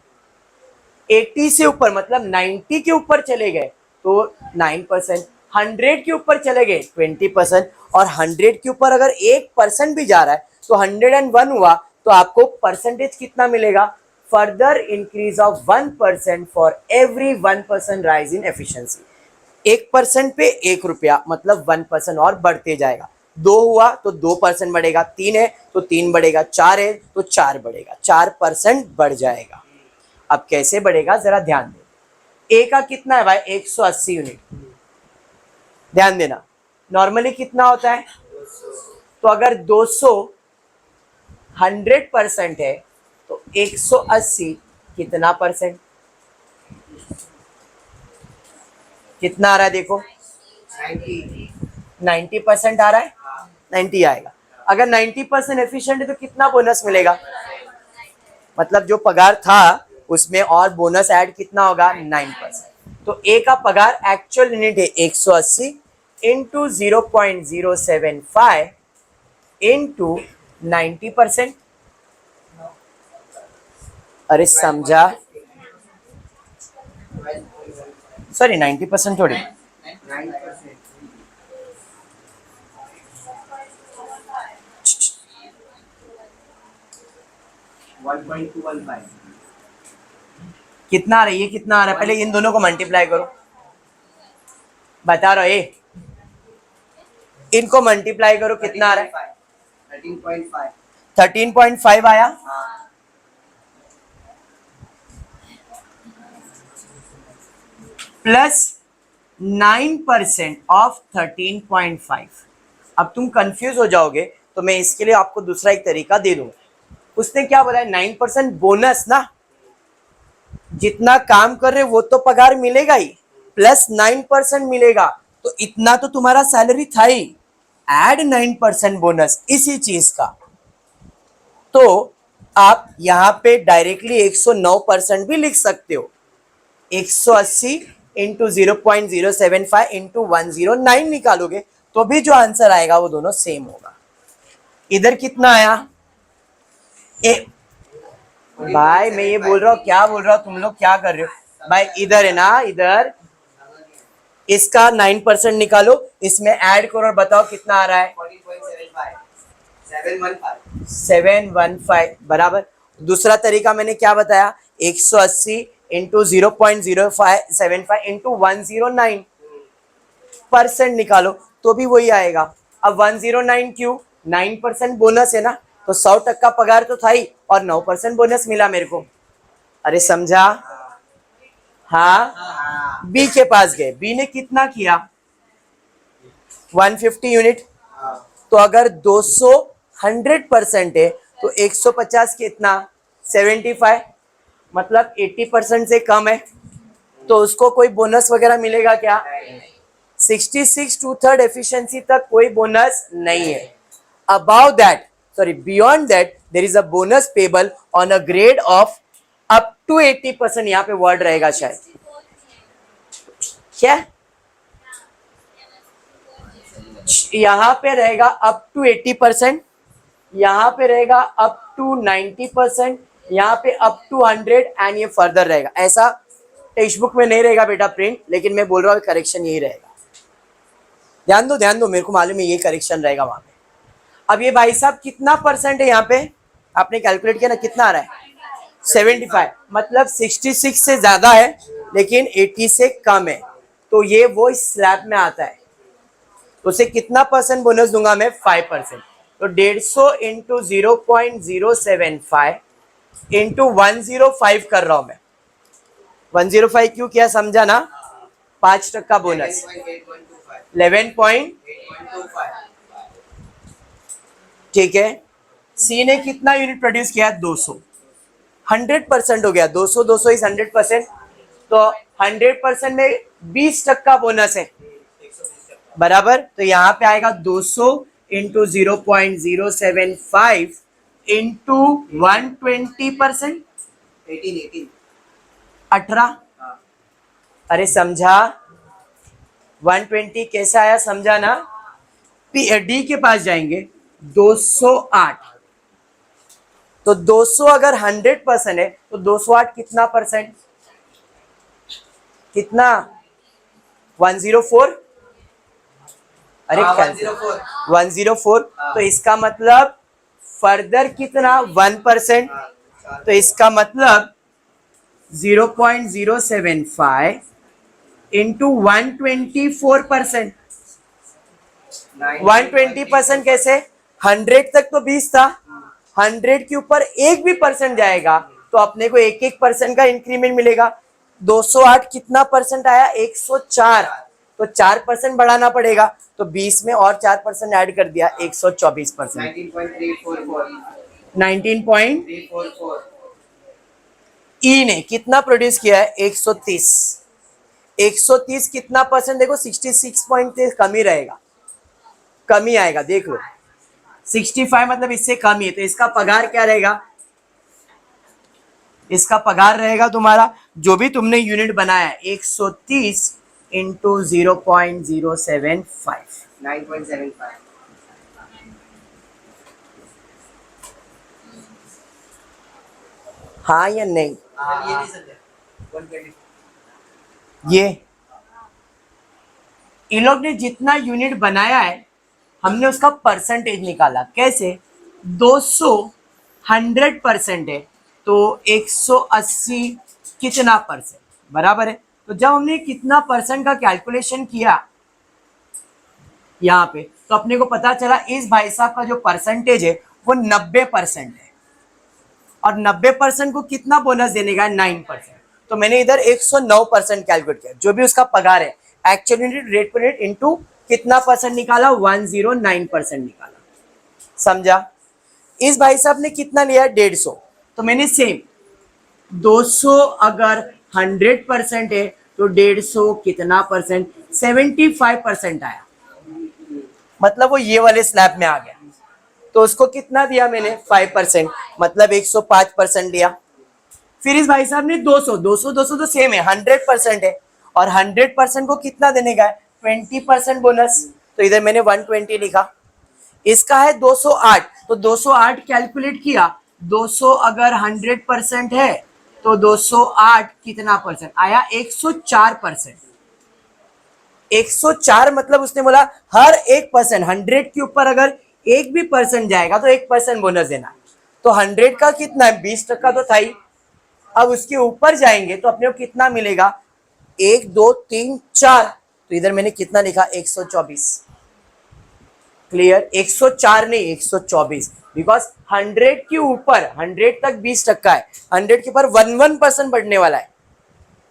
80 से ऊपर मतलब 90 के ऊपर चले गए तो 9%, 100 के ऊपर चले गए 20%, और 100 के ऊपर अगर 1% भी जा रहा है तो 101 हुआ, तो आपको परसेंटेज कितना मिलेगा? Further increase of 1% for every 1% rise in efficiency. 1% पे 1 रुपया मतलब 1% और बढ़ते जाएगा। 2 हुआ तो 2% बढ़ेगा, 3 है तो 3 बढ़ेगा, 4 है तो 4 बढ़ेगा, 4% बढ़ जाएगा। अब कैसे बढ़ेगा जरा ध्यान दे। ए का कितना है भाई 180 यूनिट, ध्यान देना। नॉर्मली कितना होता है, तो अगर 200 100% है तो 180 कितना परसेंट, कितना आ रहा है देखो 90% आ रहा है, 90 आएगा। अगर 90% एफिशिएंट है तो कितना बोनस मिलेगा, मतलब जो पगार था उसमें और बोनस ऐड कितना होगा 9%। तो ए का पगार एक्चुअल यूनिट है 180 इंटू 0.075 इंटू 90%। अरे समझा, सॉरी 90% थोड़ी, 1.215 कितना आ रहा है, ये कितना आ रहा है, पहले इन दोनों को मल्टीप्लाई करो, बता रहा ए, इनको मल्टीप्लाई करो कितना आ रहा है 13.5, 13.5 आया। Plus 9% of 13.5। अब तुम कंफ्यूज हो जाओगे तो मैं इसके लिए आपको दूसरा एक तरीका दे दूंगा। उसने क्या बोला है 9% बोनस ना, जितना काम कर रहे वो तो पगार मिलेगा ही, प्लस 9% मिलेगा, तो इतना तो तुम्हारा सैलरी था ही, एड 9% बोनस इसी चीज का। तो आप यहां पे डायरेक्टली 109% भी लिख सकते हो, 180 इंटू 0.075 इंटू 109 निकालोगे तो भी जो आंसर आएगा वो दोनों सेम होगा। इधर कितना आया ए, भाई मैं ये बोल रहा हूँ, क्या बोल रहा हूँ, तुम लोग क्या कर रहे हो भाई, इधर है ना, इधर इसका 9% निकालो, इसमें ऐड करो और बताओ कितना आ रहा है 715 बराबर। दूसरा तरीका मैंने क्या बताया 180 इंटू 0.075 इंटू 109% निकालो तो भी वही आएगा। अब 109 क्यों, 9% बोनस है ना, तो 100% पगार तो था ही और 9% बोनस मिला मेरे को। अरे समझा, हाँ। बी के पास गए, बी ने कितना किया 150 यूनिट, तो अगर 200 100% है तो 150 कितना 75, मतलब 80% से कम है, तो उसको कोई बोनस वगैरह मिलेगा क्या, 66 2/3 एफिशिएंसी तक कोई बोनस नहीं है। About that, sorry beyond that there is a bonus payable on a grade of up to 80%, यहाँ पे वर्ड रहेगा शायद, क्या यहाँ पे रहेगा अप टू 80%, यहाँ पे रहेगा अप टू 90%, यहाँ पे अप टू 100 एंड ये फर्दर रहेगा। ऐसा टेक्स्ट बुक में नहीं रहेगा बेटा प्रिंट, लेकिन मैं बोल रहा हूँ करेक्शन यही रहेगा। ध्यान दो ध्यान दो, मेरे को मालूम है ये करेक्शन रहेगा वहां पे। अब ये भाई साहब कितना परसेंट है यहाँ पे, आपने कैलकुलेट किया ना, कितना आ रहा है 75, मतलब 66 से ज्यादा है लेकिन 80 से कम है, तो ये वो स्लैब में आता है। तो उसे कितना परसेंट बोनस दूंगा मैं 5%, तो 150 इंटू 0.075 इंटू 105 कर रहा हूं मैं, 105 क्यों किया समझा ना, 5% बोनस 11.25, ठीक है। सी ने कितना यूनिट प्रोड्यूस किया 200, 100% हो गया, 200 200 इज 100%, तो 100% में 20% बोनस है बराबर। तो यहाँ पे आएगा 200 इंटू 0.075 इंटू 120%, 18। अरे समझा, 120 कैसा आया समझा ना। डी के पास जाएंगे 208, तो 200 अगर 100% है तो 208 कितना परसेंट, कितना 104, अरे 104, तो इसका मतलब फर्दर कितना 1%, तो इसका मतलब 0.075 इंटू 124%, 120% कैसे? 100 तक तो 20 था, 100 के ऊपर एक भी परसेंट जाएगा तो अपने को 1-1% का इंक्रीमेंट मिलेगा। 208 कितना परसेंट आया? 104, तो 4% बढ़ाना पड़ेगा, तो 20 में और 4% ऐड कर दिया, 124%। 19.344 ई ने कितना प्रोड्यूस किया है? 130। 130 कितना परसेंट? देखो 66 पॉइंट से कम ही रहेगा, कम ही आएगा, देख लो 65 मतलब इससे कम ही है, तो इसका पगार क्या रहेगा? इसका पगार रहेगा तुम्हारा जो भी तुमने यूनिट बनाया है 130 इंटू 0.075 9.75। हाँ या नहीं? ये इन लोग ने जितना यूनिट बनाया है हमने उसका परसेंटेज निकाला। कैसे? 200 100% है तो 180 कितना परसेंट बराबर है। तो जब हमने कितना परसेंट का कैलकुलेशन किया यहाँ पे, तो अपने को पता चला इस भाई साहब का जो परसेंटेज है वो 90% है, और 90% को कितना बोनस देने का? 9%। तो मैंने इधर 109% कैलकुलेट किया, जो भी उसका पगार है एक्चुअल यूनिट रेट पर रेट इंटू कितना परसेंट निकाला? 109% निकाला। समझा? इस भाई साहब ने कितना लिया? 150, तो मैंने सेम 200 अगर 100% है तो 150 कितना परसेंट? 75% आया, मतलब वो ये वाले स्लैब में आ गया। तो उसको कितना दिया मैंने? 5%, मतलब 105% दिया। फिर इस भाई साहब ने 200 तो सेम है, 100% है, और 100% को कितना देने का है? 20% बोनस, तो इधर मैंने 120 लिखा। इसका है 208, तो 208 कैलकुलेट किया, 200 अगर 100% है तो 208 कितना परसेंट आया? 104%। 104 मतलब उसने बोला हर 1%, 100 के ऊपर अगर एक भी परसेंट जाएगा तो 1% बोनस देना। तो 100 का कितना है? 20% तो था ही, अब उसके ऊपर जाएंगे तो अपने को कितना मिलेगा? 1 2 3 4, तो इधर मैंने कितना लिखा? 124। क्लियर? 104 नहीं 124, बिकॉज 100 के ऊपर 100 तक 20% है, 100 के ऊपर 1% बढ़ने वाला है।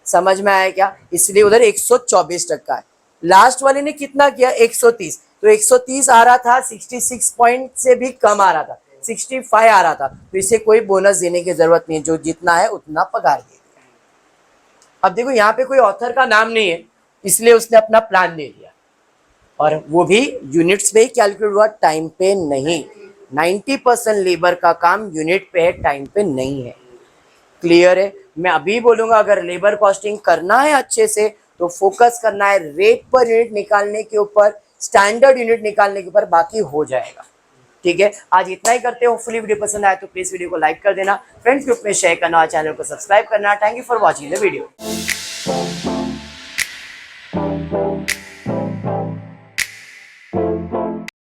समझ में आया क्या? इसलिए उधर 124% है। लास्ट वाले ने कितना किया? 130, तो 130 आ रहा था, 66 पॉइंट से भी कम आ रहा था, 65 आ रहा था, तो इसे कोई बोनस देने की जरूरत नहीं है, जो जितना है उतना पगार दे दिया। अब देखो यहाँ पे कोई ऑथर का नाम नहीं है, इसलिए उसने अपना प्लान दे दिया, और वो भी यूनिट्स पे ही कैलकुलेट हुआ, टाइम पे नहीं। 90% लेबर का काम यूनिट पे है, टाइम पे नहीं है। क्लियर है? मैं अभी बोलूंगा अगर लेबर कॉस्टिंग करना है अच्छे से तो फोकस करना है रेट पर यूनिट निकालने के ऊपर, स्टैंडर्ड यूनिट निकालने के ऊपर, बाकी हो जाएगा। ठीक है, आज इतना ही करते हैं। होपफुली वीडियो पसंद आए तो प्लीज वीडियो को लाइक कर देना, फ्रेंड्स ग्रुप में शेयर करना और चैनल को सब्सक्राइब करना। Thank you for watching the video.